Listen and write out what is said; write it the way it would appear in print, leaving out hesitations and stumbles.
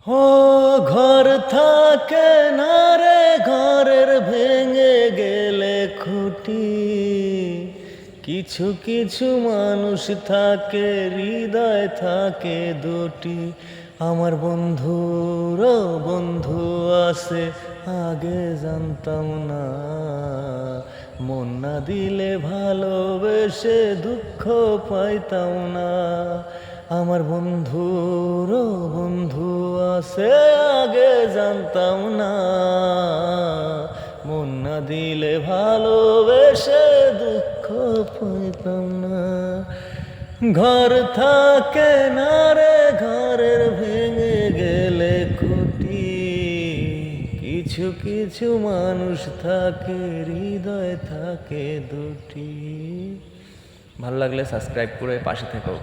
ও ঘর থাকে না রে, ঘরের ভেঙে গেলে খুঁটি। কিছু কিছু মানুষ থাকে, হৃদয় থাকে দুটি। আমার বন্ধুর বন্ধু আছে, আগে জানতাম না। মন না দিলে ভালোবেসে দুঃখ পাইতাম না। আমার বন্ধুর বন্ধু আছে, আগে জানতাম না। মন না দিলে ভালোবেসে দুঃখ পাইতাম না। ঘর থাকে না রে, ঘরের ভেঙে গেলে খুঁটি। কিছু কিছু মানুষ থাকে, হৃদয় থাকে দুটি। ভালো লাগলে সাবস্ক্রাইব করে পাশে থেকো।